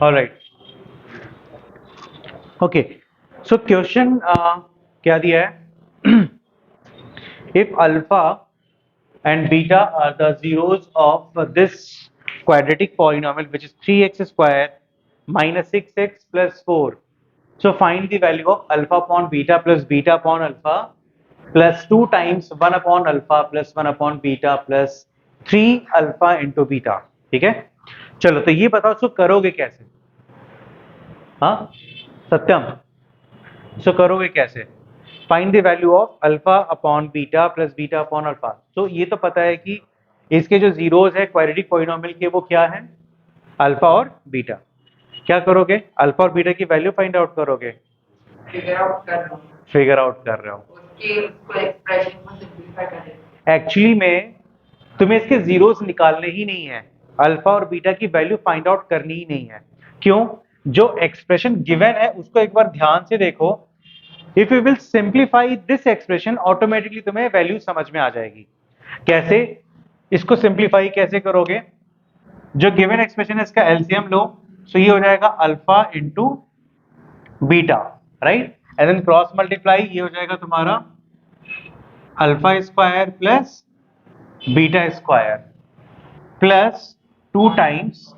Alright, okay. So question क्या दिया है? If alpha and beta are the zeros of this quadratic polynomial, which is 3x square minus 6x plus 4. So find the value of alpha upon beta plus beta upon alpha plus 2 times 1 upon alpha plus 1 upon beta plus 3 alpha into beta। ठीक है, चलो तो ये बताओ सो करोगे कैसे? हाँ सत्यम, सो करोगे कैसे? Find the value of alpha upon beta plus beta upon alpha. तो ये तो पता है कि इसके जो जीरोस है क्वाड्रेटिक पॉलिनोमियल के वो क्या है? अल्फा और बीटा। क्या करोगे? अल्फा और बीटा की वैल्यू फाइंड आउट करोगे, फिगर आउट कर रहे हो। एक्चुअली में तुम्हें इसके जीरोस निकालने ही नहीं है, अल्फा और बीटा की वैल्यू फाइंड आउट करनी ही नहीं है। क्यों? जो एक्सप्रेशन गिवन है उसको एक बार ध्यान से देखो। If you will simplify this expression, automatically तुम्हें वैल्यू समझ में आ जाएगी। कैसे? इसको सिंप्लीफाई कैसे करोगे? जो गिवन एक्सप्रेशन है इसका एलसीएम लो, सो ये हो जाएगा alpha into beta, right, and then cross multiply, ये हो जाएगा तुम्हारा alpha square plus beta square plus 2 times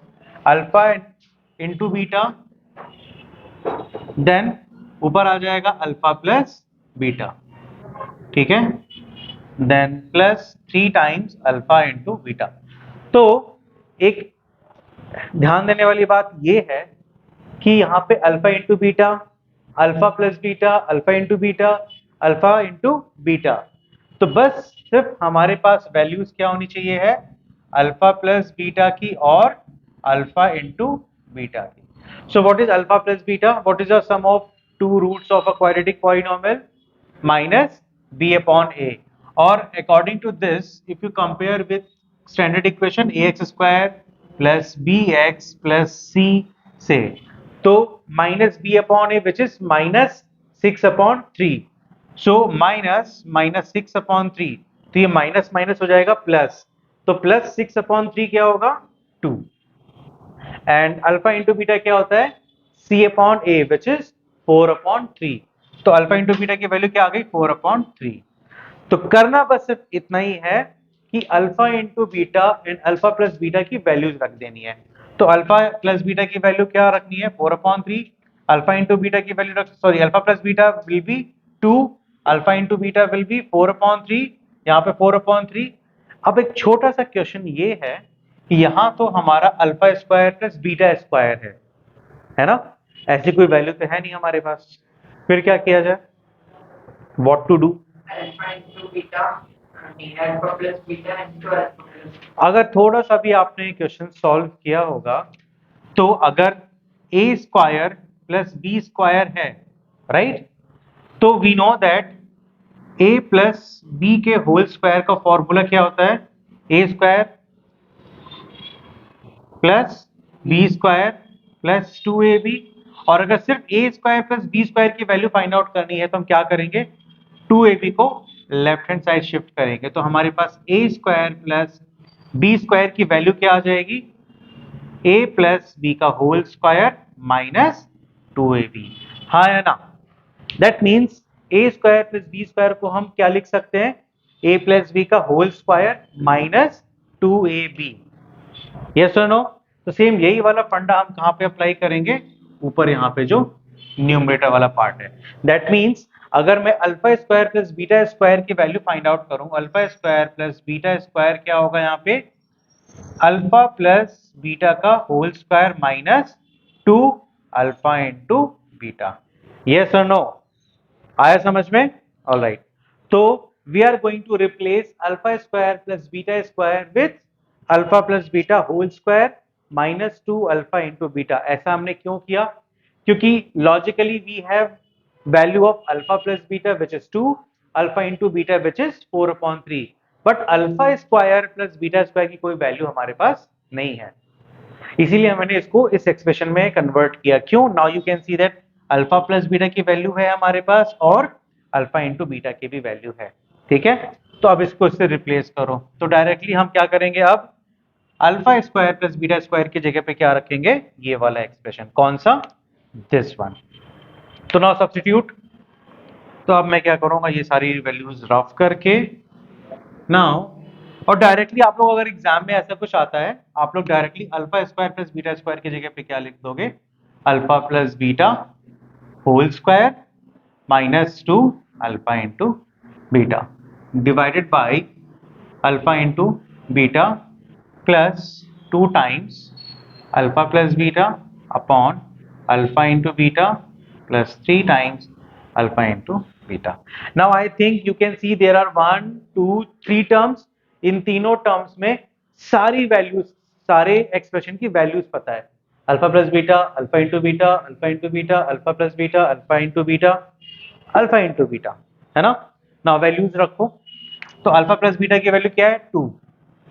alpha into beta, then ऊपर आ जाएगा अल्फा प्लस बीटा, ठीक है, then plus 3 times alpha into beta. तो एक ध्यान देने वाली बात ये है कि यहाँ पे alpha into beta, alpha plus beta, alpha into beta, alpha into beta, तो बस सिर्फ हमारे पास वैल्यूज क्या होनी चाहिए है? अल्फा प्लस बीटा की और अल्फा इंटू बीटा की। So what is alpha plus beta? What is the sum of two roots of a quadratic polynomial? Minus b upon a. Or according to this, if you compare with standard equation ax square plus bx plus c से, तो minus b upon a which is minus 6 upon 3. So minus 6 upon 3, तो ये minus minus हो जाएगा plus, तो plus 6 upon 3 क्या होगा? 2। And alpha into beta क्या होता है? c upon a which is 4 upon 3। तो अल्फा इंटू बीटा की वैल्यू क्या आ गई? 4 अपॉन 3। तो करना बस सिर्फ इतना ही है कि alpha into beta and alpha plus beta की वैल्यूज रख देनी है। तो अल्फा प्लस बीटा की वैल्यू क्या रखनी है? 4 अपॉन 3। अल्फा इंटू बीटा की वैल्यू रख, sorry, alpha plus beta will be 2, alpha into beta will be 4 upon 3, यहाँ पे 4 अपॉन 3। अब एक छोटा सा क्वेश्चन ये है कि यहाँ तो हमारा alpha square plus beta square है ना, ऐसी कोई वैल्यू तो है नहीं हमारे पास, फिर क्या किया जाए? What to do? अगर थोड़ा सा भी आपने क्वेश्चन सॉल्व किया होगा तो अगर a square plus B square है, राइट, तो we know that a plus B के होल स्क्वायर का फॉर्मूला क्या होता है? a square plus B square plus 2ab। और अगर सिर्फ a square plus B square की वैल्यू फाइंड आउट करनी है तो हम क्या करेंगे? 2ab को लेफ्ट हैंड साइड शिफ्ट करेंगे, तो हमारे पास a square plus B square की वैल्यू क्या आ जाएगी? a प्लस बी का होल स्क्वायर माइनस 2ab। हाँ है ना? That means a square plus B square को हम क्या लिख सकते हैं? a प्लस बी का whole square minus 2ab। Yes और नो? तो सेम यही वाला फंडा हम कहाँ पे अप्लाई करेंगे? ऊपर यहाँ पे जो न्यूमरेटर वाला पार्ट है। दैट मीन्स अगर मैं alpha square plus beta square की वैल्यू फाइंड आउट करूं, alpha square plus beta square क्या होगा यहाँ पे? अल्फा प्लस बीटा का whole square minus 2 alpha into beta. Yes और नो? आया समझ में? ऑलराइट, तो we are going to replace alpha square plus beta square with alpha plus beta whole square minus 2 alpha into beta. ऐसा हमने क्यों किया? क्योंकि logically we have value of alpha plus beta which is 2, alpha into beta which is 4 upon 3, but alpha square plus beta square की कोई value हमारे पास नहीं है, इसीलिए मैंने इसको इस एक्सप्रेशन में कन्वर्ट किया। क्यों? Now you can see that alpha plus beta की वैल्यू है हमारे पास और अल्फा इंटू बीटा की भी वैल्यू है, ठीक है। तो अब इसको इससे रिप्लेस करो, तो डायरेक्टली हम क्या करेंगे? अब alpha square plus beta square की जगह पे क्या रखेंगे, ये वाला एक्सप्रेशन, कौन सा, दिस वन। तो नाउ सब्स्टिट्यूट, तो अब मैं क्या करूंगा, ये सारी वैल्यूज रफ करके नाउ, और डायरेक्टली आप लोग अगर एग्जाम में ऐसा कुछ आता है, आप लोग directly alpha square plus beta square की जगह पे क्या लिख दोगे, alpha plus beta whole square minus 2 alpha into beta divided by alpha into beta plus 2 times alpha plus beta upon alpha into beta plus 3 times alpha into beta. Now I think you can see there are 1 2 3 terms, इन तीनों terms में सारी values, सारे expression की values पता है, alpha plus beta, alpha into beta, alpha into beta, alpha plus beta, alpha into beta, alpha into beta, है ना। ना वैल्यूज रखो, तो अल्फा प्लस बीटा की वैल्यू क्या है, 2,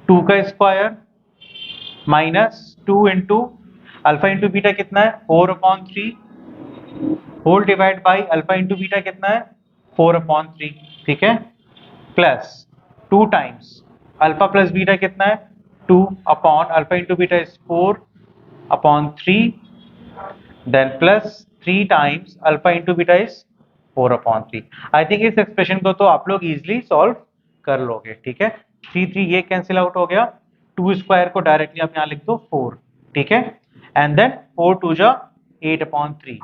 2 का square minus 2 into alpha into beta कितना है, 4/3 whole divide by alpha into beta कितना है, 4/3, ठीक है, plus 2 times alpha plus beta कितना है, 2 upon alpha into beta is 4/3, then plus 3 times alpha into beta is 4/3। I think इस expression को तो आप लोग इजिली सॉल्व कर लोगे, ठीक है। 3 ये कैंसिल आउट हो गया, 2 स्क्वायर को डायरेक्टली आप यहाँ लिख दो 4, ठीक है, एंड देन 4 2 जा 8/3,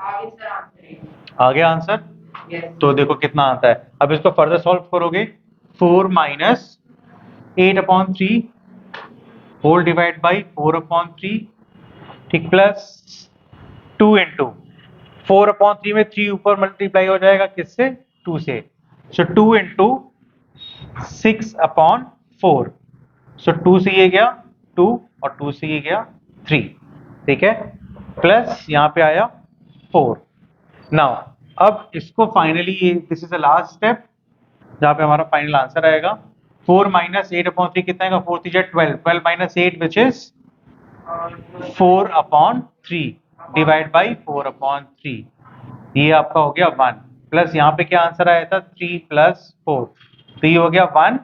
आ गया आंसर। तो देखो कितना आता है, अब इसको फर्दर सॉल्व करोगे, 4 माइनस 8/3 होल डिवाइड बाई 4/3, ठीक, प्लस 2 इंटू 4/3 में 3 ऊपर मल्टीप्लाई हो जाएगा किससे, 2 से, सो 2 इंटू 6/4, सो 2 से ये गया 2 और 2 से ये गया 3, ठीक है, प्लस यहाँ पे आया 4। नाउ अब इसको finally, this is the last step जहाँ पे हमारा फाइनल आंसर आएगा, 4 माइनस 8/3 कितना आएगा, 4 3 12, 12 minus 8 which is 4/3 divide by 4/3, ये आपका हो गया 1, प्लस यहाँ पे क्या आंसर आया था, 3 प्लस 4, तो ये हो गया 1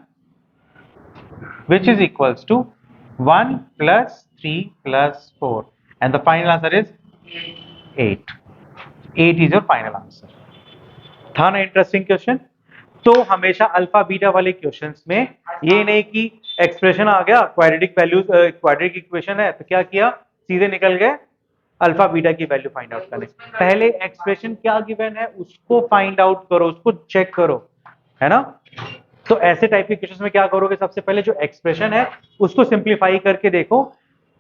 which is equals to 1 plus 3 plus 4 and the final answer is 8. 8 is your final answer. था ना इंटरेस्टिंग क्वेश्चन। तो हमेशा अल्फा बीटा वाले क्वेश्चंस में ये नहीं कि एक्सप्रेशन आ गया, क्वाड्रेटिक वैल्यूज, क्वाड्रेटिक इक्वेशन है तो क्या किया, सीधे निकल गए अल्फा बीटा की वैल्यू फाइंड आउट करने, पहले एक्सप्रेशन क्या गिवन है उसको फाइंड आउट करो, उसको चेक करो, है ना। तो ऐसे टाइप के क्वेश्चंस में क्या करोगे, सबसे पहले जो एक्सप्रेशन है उसको सिंप्लीफाई करके देखो,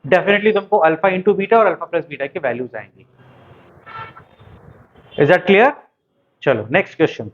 डेफिनेटली तुमको अल्फा इंटू बीटा और अल्फा प्लस बीटा की वैल्यूज आएंगी। Is that clear? चलो नेक्स्ट क्वेश्चन।